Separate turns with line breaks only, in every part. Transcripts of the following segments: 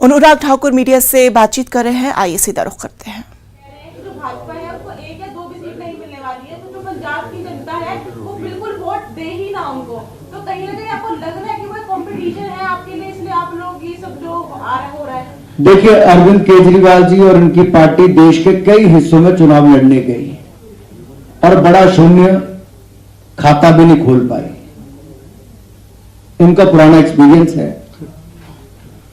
Anurag Thakur media से बातचीत कर रहे हैं, आइए सीधा रुख करते हैं।
जो भाजपा है उसको 1 या 2 भी सीट नहीं मिलने वाली है, तो जो पंजाब की जनता है वो बिल्कुल वोट दे ही ना उनको। तो कहीं ना कहीं आपको लग रहा है कि वो कंपटीशन है आपके लिए, इसलिए आप लोग ये सब जो हो रहा है।
देखिए, अरविंद केजरीवाल जी और उनकी पार्टी देश के कई हिस्सों में चुनाव लड़ने गई और बड़ा शून्य खाता भी नहीं खोल पाई। उनका पुराना एक्सपीरियंस है।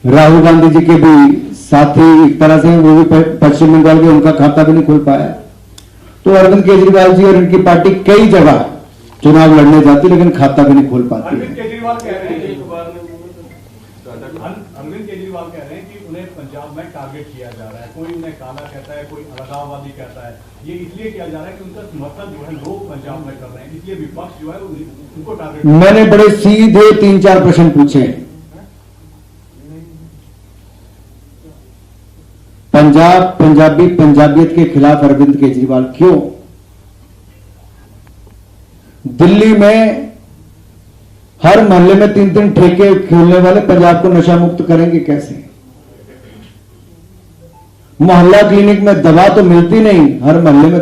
राहुल गांधी जी के भी साथी एक तरह से वो भी पश्चिम बंगाल के, उनका खाता भी नहीं खोल पाया। तो अरविंद केजरीवाल जी और उनकी पार्टी कई जगह चुनाव लड़ने जाती लेकिन खाता भी नहीं खोल पाती।
अरविंद केजरीवाल कह रहे हैं कि उन्हें पंजाब में टारगेट किया जा रहा है। कोई उन्हें काला कहता है, कोई अलगाववादी कहता है। ये इसलिए किया जा रहा है कि उनका समर्थन जो है लोग पंजाब में कर रहे हैं, इसलिए विपक्ष जो है उनको टारगेट।
मैंने बड़े सीधे 3-4 प्रश्न पूछे। पंजाबी पंजाबियत के खिलाफ अरविंद केजरीवाल क्यों? दिल्ली में हर मोहल्ले में 3-3 ठेके खोलने वाले पंजाब को नशा मुक्त करेंगे कैसे? मोहल्ला क्लिनिक में दवा तो मिलती नहीं, हर मोहल्ले में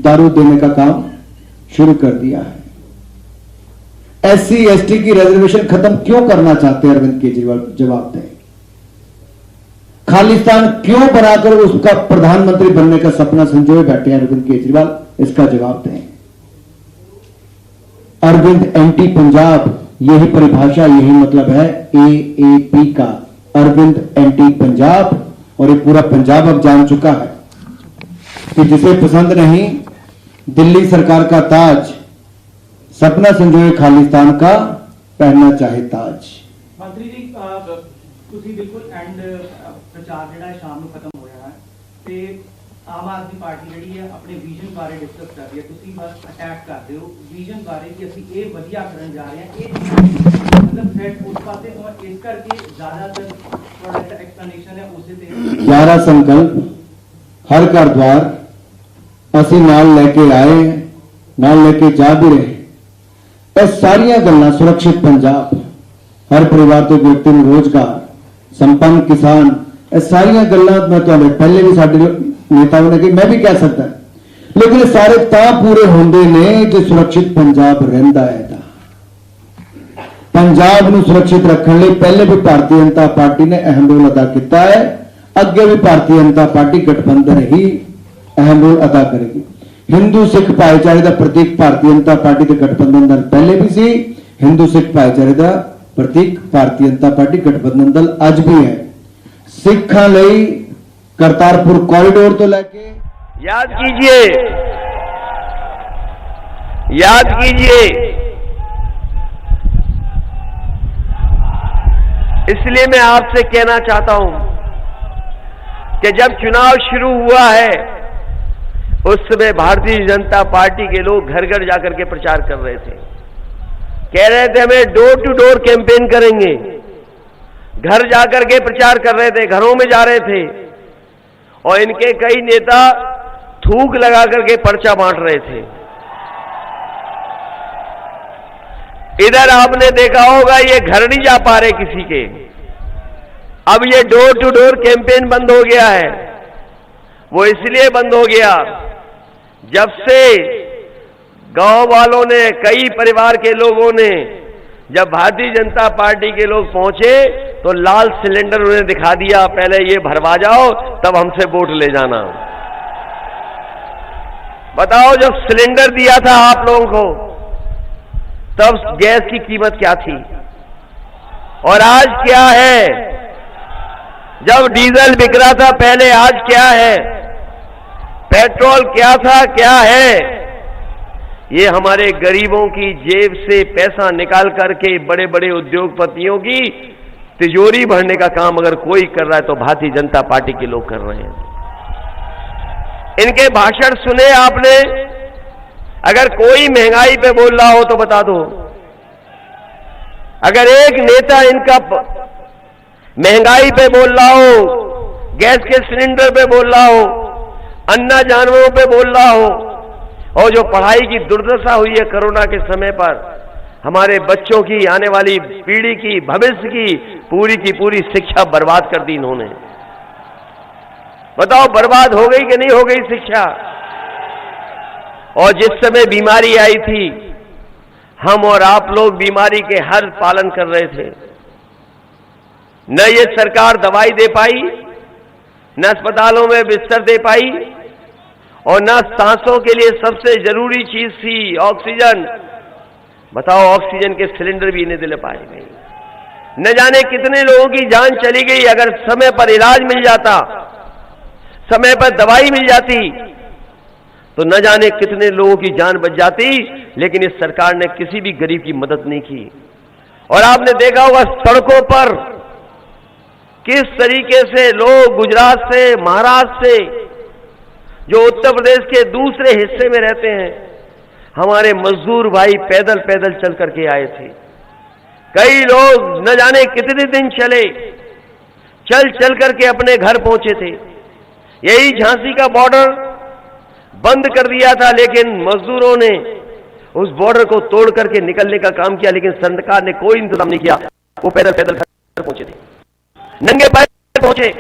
दारू देने का काम शुरू कर दिया है। SC ST की रिजर्वेशन खत्म क्यों करना चाहते हैं अरविंद केजरीवाल? जवाब दें। खालिस्तान क्यों बनाकर उसका प्रधानमंत्री बनने का सपना संजोए बैठे हैं अरविंद केजरीवाल? इसका जवाब दें। अरविंद एंटी पंजाब, यही परिभाषा, यही मतलब है AAP का। अरविंद एंटी पंजाब, और ये पूरा पंजाब अब जान चुका है कि जिसे पसंद नहीं दिल्ली सरकार का ताज, सपना संजोए खालिस्तान का पहनना चाहे ताज।
मंत्री जी, ਤੁਸੀਂ ਬਿਲਕੁਲ ਐਂਡ ਪ੍ਰਚਾਰ ਜਿਹੜਾ ਹੈ ਸ਼ਾਮ ਨੂੰ ਖਤਮ ਹੋ ਰਿਹਾ ਹੈ ਤੇ ਆਮ ਆਦਮੀ ਪਾਰਟੀ ਜਿਹੜੀ ਹੈ ਆਪਣੇ ਵਿਜ਼ਨ ਬਾਰੇ ਡਿਸਕਸ ਕਰ ਰਹੀ ਹੈ। ਤੁਸੀਂ ਬਸ ਅਟੈਕ ਕਰਦੇ ਹੋ ਵਿਜ਼ਨ ਬਾਰੇ ਕਿ ਅਸੀਂ ਇਹ ਵਧੀਆ ਕਰਨ ਜਾ ਰਹੇ ਹਾਂ। ਇਹ ਮਤਲਬ ਥ੍ਰੈਟ ਉਸ ਪਾਸੇ ਤੋਂ ਇਸ ਕਰਕੇ ਜ਼ਿਆਦਾਤਰ ਥੋੜਾ ਜਿਹਾ ਐਕਸਪਲੇਨੇਸ਼ਨ ਹੈ ਉਸੇ ਤੇ
11 संकल्प, हर घर द्वार ਅਸੀਂ ਨਾਲ ਲੈ ਕੇ ਆਏ, ਨਾਲ ਲੈ ਕੇ ਜਾ भी रहे। ਇਹ ਸਾਰੀਆਂ ਗੱਲਾਂ, ਸੁਰੱਖਿਅਤ ਪੰਜਾਬ, हर परिवार के व्यक्ति ਨੂੰ रोजगार, संपन्न किसान, ये सारिया गल्लां मैं तो पहले भी साडे नेताओं ने कही, मैं भी कह सकता, लेकिन ये सारे तां पूरे होंदे ने जो सुरक्षित पंजाब रहिंदा है। पंजाब नूं सुरक्षित रखने लई पहले भी भारतीय जनता पार्टी ने अहम रोल अदा किया है, अगे भी भारतीय जनता पार्टी गठबंधन ही अहम रोल अदा करेगी। हिंदू सिख भाईचारे का प्रतीक भारतीय जनता पार्टी के गठबंधन दल पहले भी सी, हिंदू सिख भाईचारे का प्रतीक भारतीय जनता पार्टी गठबंधन दल आज भी है। सिखा लई करतारपुर कॉरिडोर तो लेके
याद कीजिए, इसलिए मैं आपसे कहना चाहता हूं कि जब चुनाव शुरू हुआ है उस समय भारतीय जनता पार्टी के लोग घर घर जाकर के प्रचार कर रहे थे, कह रहे थे हमें डोर टू डोर कैंपेन करेंगे। घर जाकर के प्रचार कर रहे थे, घरों में जा रहे थे, और इनके कई नेता थूक लगा करके पर्चा बांट रहे थे। इधर आपने देखा होगा ये घर नहीं जा पा रहे किसी के, अब ये डोर टू डोर कैंपेन बंद हो गया है। वो इसलिए बंद हो गया जब से गांव वालों ने, कई परिवार के लोगों ने, जब भारतीय जनता पार्टी के लोग पहुंचे तो लाल सिलेंडर उन्हें दिखा दिया, पहले ये भरवा जाओ तब हमसे वोट ले जाना। बताओ, जब सिलेंडर दिया था आप लोगों को तब गैस की कीमत क्या थी और आज क्या है? जब डीजल बिक रहा था पहले, आज क्या है? पेट्रोल क्या था, क्या है? ये हमारे गरीबों की जेब से पैसा निकाल करके बड़े बड़े उद्योगपतियों की तिजोरी भरने का काम अगर कोई कर रहा है तो भारतीय जनता पार्टी के लोग कर रहे हैं। इनके भाषण सुने आपने? अगर कोई महंगाई पे बोल रहा हो तो बता दो। अगर एक नेता इनका महंगाई पे बोल रहा हो, गैस के सिलेंडर पे बोल रहा हो, अन्ना जानवरों पे बोल रहा हो, और जो पढ़ाई की दुर्दशा हुई है कोरोना के समय पर, हमारे बच्चों की, आने वाली पीढ़ी की, भविष्य की पूरी शिक्षा बर्बाद कर दी इन्होंने। बताओ बर्बाद हो गई कि नहीं हो गई शिक्षा? और जिस समय बीमारी आई थी, हम और आप लोग बीमारी के हर पालन कर रहे थे। न ये सरकार दवाई दे पाई, न अस्पतालों में बिस्तर दे पाई, और न सांसों के लिए सबसे जरूरी चीज थी ऑक्सीजन। बताओ ऑक्सीजन के सिलेंडर भी इन्हें दिले पाए नहीं। न जाने कितने लोगों की जान चली गई। अगर समय पर इलाज मिल जाता, समय पर दवाई मिल जाती, तो न जाने कितने लोगों की जान बच जाती। लेकिन इस सरकार ने किसी भी गरीब की मदद नहीं की। और आपने देखा होगा सड़कों पर किस तरीके से लोग गुजरात से, महाराष्ट्र से, जो उत्तर प्रदेश के दूसरे हिस्से में रहते हैं, हमारे मजदूर भाई पैदल पैदल चल करके आए थे। कई लोग न जाने कितने दिन चले, चल चल करके अपने घर पहुंचे थे। यही झांसी का बॉर्डर बंद कर दिया था, लेकिन मजदूरों ने उस बॉर्डर को तोड़ करके निकलने का काम किया, लेकिन सरकार ने कोई इंतजाम नहीं किया। वो पैदल पैदल घर पहुंचे थे, नंगे पैर पहुंचे।